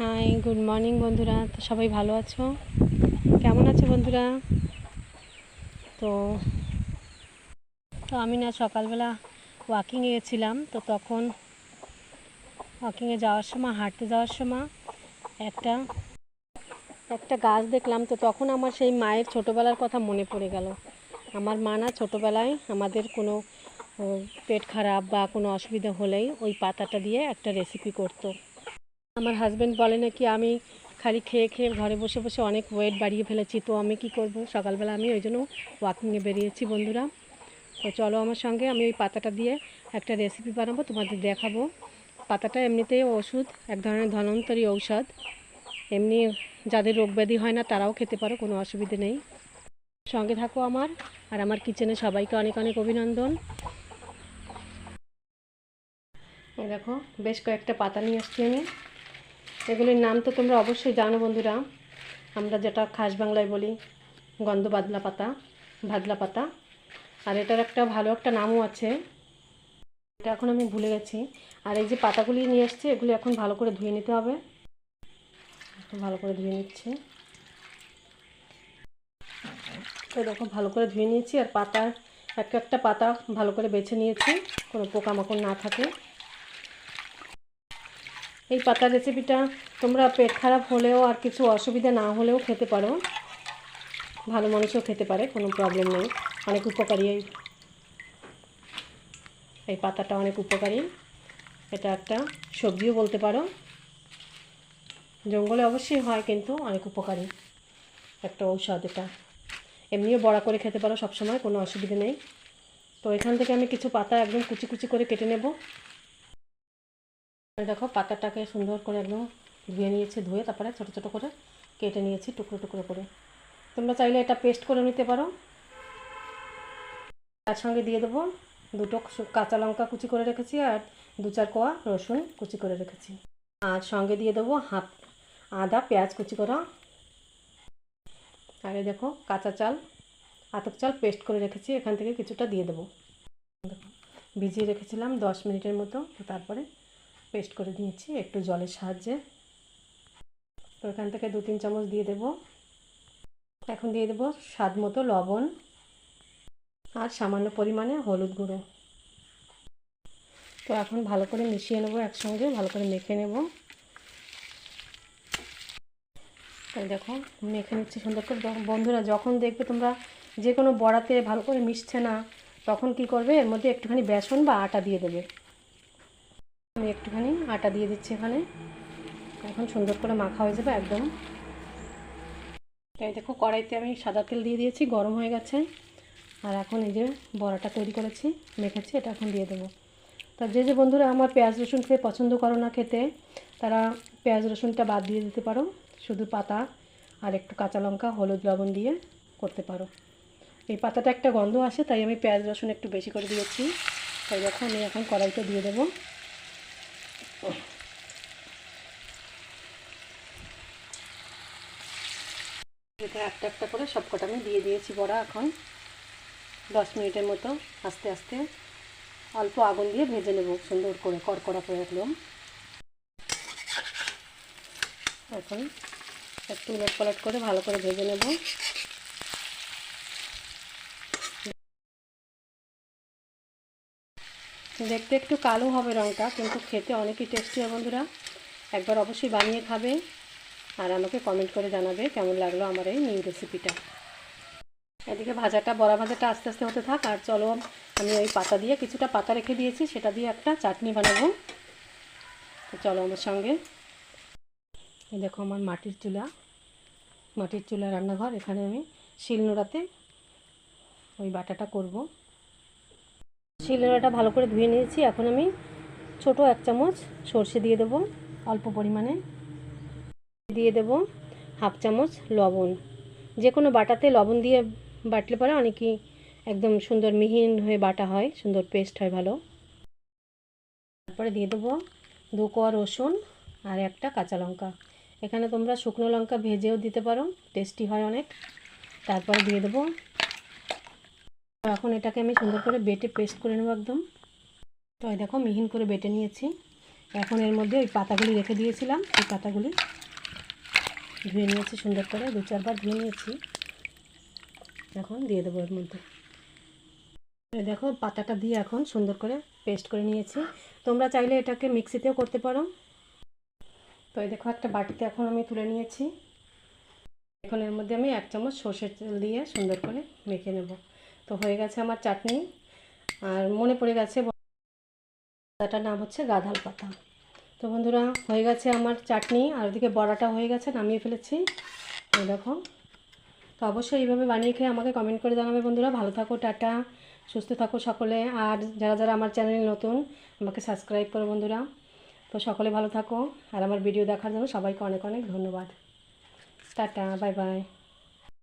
High, good morning বন্ধুরা। তো সবাই ভালো আছো? কেমন আছো বন্ধুরা? তো তো আমি না সকালবেলা ওয়াকিংয়ে গেছিলাম। তো তখন ওয়াকিংয়ে যাওয়ার সময়, হাঁটতে যাওয়ার সময় একটা একটা গাছ দেখলাম। তো তখন আমার সেই মায়ের ছোটোবেলার কথা মনে পড়ে গেল। আমার মা না ছোটোবেলায় আমাদের কোনো পেট খারাপ বা কোনো অসুবিধা হলেই ওই পাতাটা দিয়ে একটা রেসিপি করতো। আমার হাজব্যান্ড বলে নাকি আমি খালি খেয়ে খেয়ে ঘরে বসে বসে অনেক ওয়েট বাড়িয়ে ফেলেছি। তো আমি কি করব, সকালবেলা আমি ওই জন্য ওয়াকিংয়ে বেরিয়েছি বন্ধুরা। তো চলো আমার সঙ্গে, আমি ওই পাতাটা দিয়ে একটা রেসিপি বানাবো, তোমাদের দেখাবো। পাতাটা এমনিতেই ওষুধ, এক ধরনের ধন্বন্তরী ঔষধ। এমনি যাদের রোগ ব্যাধি হয় না তারাও খেতে পারো, কোনো অসুবিধে নেই। সঙ্গে থাকো আমার। আর আমার কিচেনে সবাইকে অনেক অনেক অভিনন্দন। দেখো, বেশ কয়েকটা পাতা নিয়ে আসছি আমি। এগুলির নাম তো তোমরা অবশ্যই জানো বন্ধুরা। আমরা যেটা খাস বাংলায় বলি গন্ধ বাদলা পাতা, ভাদলা পাতা। আর এটার একটা ভালো একটা নামও আছে, এটা এখন আমি ভুলে গেছি। আর এই যে পাতাগুলি নিয়ে এসছি, এগুলি এখন ভালো করে ধুয়ে নিতে হবে। ভালো করে ধুয়ে নিচ্ছি। তো দেখো, ভালো করে ধুয়ে নিয়েছি। আর পাতার একটা একটা পাতা ভালো করে বেছে নিয়েছি, কোনো পোকামাকড় না থাকে। এই পাতার রেসিপিটা তোমরা পেট খারাপ হলেও আর কিছু অসুবিধা না হলেও খেতে পারো। ভালো মানুষও খেতে পারে, কোনো প্রবলেম নেই। অনেক উপকারী এই পাতাটা, অনেক উপকারী। এটা একটা সবজিও বলতে পারো, জঙ্গলে অবশ্যই হয়, কিন্তু অনেক উপকারী একটা ঔষধ এটা। এমনিও বড়া করে খেতে পারো সবসময়, কোনো অসুবিধা নেই। তো এখান থেকে আমি কিছু পাতা একদম কুচি কুচি করে কেটে নেব। দেখো, পাতাটাকে সুন্দর করে একদম ধুয়ে নিয়েছি, ধুয়ে তারপরে ছোটো ছোটো করে কেটে নিয়েছি টুকরো টুকরো করে। তোমরা চাইলে এটা পেস্ট করে নিতে পারো। তার সঙ্গে দিয়ে দেবো দুটো কাঁচা লঙ্কা কুচি করে রেখেছি, আর 2-4 কোয়া রসুন কুচি করে রেখেছি। আর সঙ্গে দিয়ে দেবো হাফ আদা পেঁয়াজ কুচি করা। আর দেখো, কাঁচা চাল, আতপ চাল পেস্ট করে রেখেছি, এখান থেকে কিছুটা দিয়ে দেবো। দেখো, ভিজিয়ে রেখেছিলাম 10 মিনিটের মতো, তো তারপরে পেস্ট করে দিয়েছি একটু জলের সাহায্যে। তো এখান থেকে 2-3 চামচ দিয়ে দেবো। এখন দিয়ে দেবো স্বাদ মতো লবণ আর সামান্য পরিমাণে হলুদ গুঁড়ো। তো এখন ভালো করে মিশিয়ে নেবো, একসঙ্গে ভালো করে মেখে নেব। তাই দেখো, মেখে নিচ্ছি সুন্দর করে। বন্ধুরা, যখন দেখবে তোমরা যে কোনো বড়াতে ভালো করে মিশছে না, তখন কি করবে, এর মধ্যে একটুখানি বেসন বা আটা দিয়ে দেবে। আমি একটুখানি আটা দিয়ে দিচ্ছি এখানে। এখন সুন্দর করে মাখা হয়ে যাবে একদম। তাই দেখো, কড়াইতে আমি সাদা তেল দিয়ে দিয়েছি, গরম হয়ে গেছে। আর এখন এই যে বড়াটা তৈরি করেছি, মেখেছি, এটা এখন দিয়ে দেবো। তা যে যে বন্ধুরা আমার পেঁয়াজ রসুন খেয়ে পছন্দ করো না খেতে, তারা পেঁয়াজ রসুনটা বাদ দিয়ে দিতে পারো। শুধু পাতা আর একটু কাঁচা লঙ্কা হলুদ লবণ দিয়ে করতে পারো। এই পাতাটা একটা গন্ধ আসে, তাই আমি পেঁয়াজ রসুন একটু বেশি করে দিয়েছি। তাই দেখো, আমি এখন কড়াইতে দিয়ে দেবো। এটা একটা একটা করে সব কটা আমি দিয়ে দিয়েছি বড়া। এখন 10 মিনিটের মতো আস্তে আস্তে অল্প আগুন দিয়ে ভেজে নেব, সুন্দর করে কড়কড়া করে একদম। এখন একটু উলট পালট করে ভালো করে ভেজে নেব। দেখতে একটু কালো হবে রঙটা, কিন্তু খেতে অনেকই টেস্টি হয় বন্ধুরা। একবার অবশ্যই বানিয়ে খাবে, আর আমাকে কমেন্ট করে জানাবে কেমন লাগলো আমার এই নিউ রেসিপিটা। এদিকে বড়া ভাজাটা আস্তে আস্তে হতে থাক। আর চলো, আমি ওই পাতা দিয়ে, কিছুটা পাতা রেখে দিয়েছি, সেটা দিয়ে একটা চাটনি বানাবো। তো চলো আমার সঙ্গে। এই দেখো, আমার মাটির চুলা রান্নাঘর। এখানে আমি শিলনোড়াতে ওই বাটাটা করব। শিলনোড়াটা ভালো করে ধুয়ে নিয়েছি। এখন আমি ছোট 1 চামচ সর্ষে দিয়ে দেবো, অল্প পরিমাণে দিয়ে দেবো হাফ চামচ লবণ। যে কোনো বাটাতে লবণ দিয়ে বাটলে পরে অনেকই একদম সুন্দর মিহিন হয়ে বাটা হয়, সুন্দর পেস্ট হয় ভালো। তারপরে দিয়ে দেবো 2 কোয়া রসুন আর একটা কাঁচা লঙ্কা। এখানে তোমরা শুকনো লঙ্কা ভেজেও দিতে পারো, টেস্টি হয় অনেক। তারপরে দিয়ে দেবো। এখন এটাকে আমি সুন্দর করে বেটে পেস্ট করে নেবো একদম। তো এই দেখো, মিহিন করে বেটে নিয়েছি। এখন এর মধ্যে ওই পাতাগুলি রেখে দিয়েছিলাম, এই পাতাগুলি ধুয়ে নিয়েছি সুন্দর করে, 2-4 বার ধুয়ে নিয়েছি। এখন দিয়ে দেবো এর মধ্যে। দেখো পাতাটা দিয়ে এখন সুন্দর করে পেস্ট করে নিয়েছি। তোমরা চাইলে এটাকে মিক্সিতেও করতে পারো। তো এই দেখো একটা বাটিতে এখন আমি তুলে নিয়েছি। এখন এর মধ্যে আমি 1 চামচ সর্ষের তেল দিয়ে সুন্দর করে মেখে নেব। তো হয়ে গেছে আমার চাটনি। আর মনে পড়ে গেছে পাতাটার নাম হচ্ছে গাঁধাল পাতা। তো বন্ধুরা হয়ে গেছে আমার চাটনি, আর ওদিকে বড়াটা হয়ে গেছে, নামিয়ে ফেলেছি। এই দেখো। তো অবশ্যই এইভাবে বানিয়ে খেয়ে আমাকে কমেন্ট করে জানাবে বন্ধুরা। ভালো থাকো, টাটা, সুস্থ থাকো সকলে। আর যারা যারা আমার চ্যানেল নতুন আমাকে সাবস্ক্রাইব করো বন্ধুরা। তো সকলে ভালো থাকো, আর আমার ভিডিও দেখার জন্য সবাইকে অনেক অনেক ধন্যবাদ। Tata, bye bye.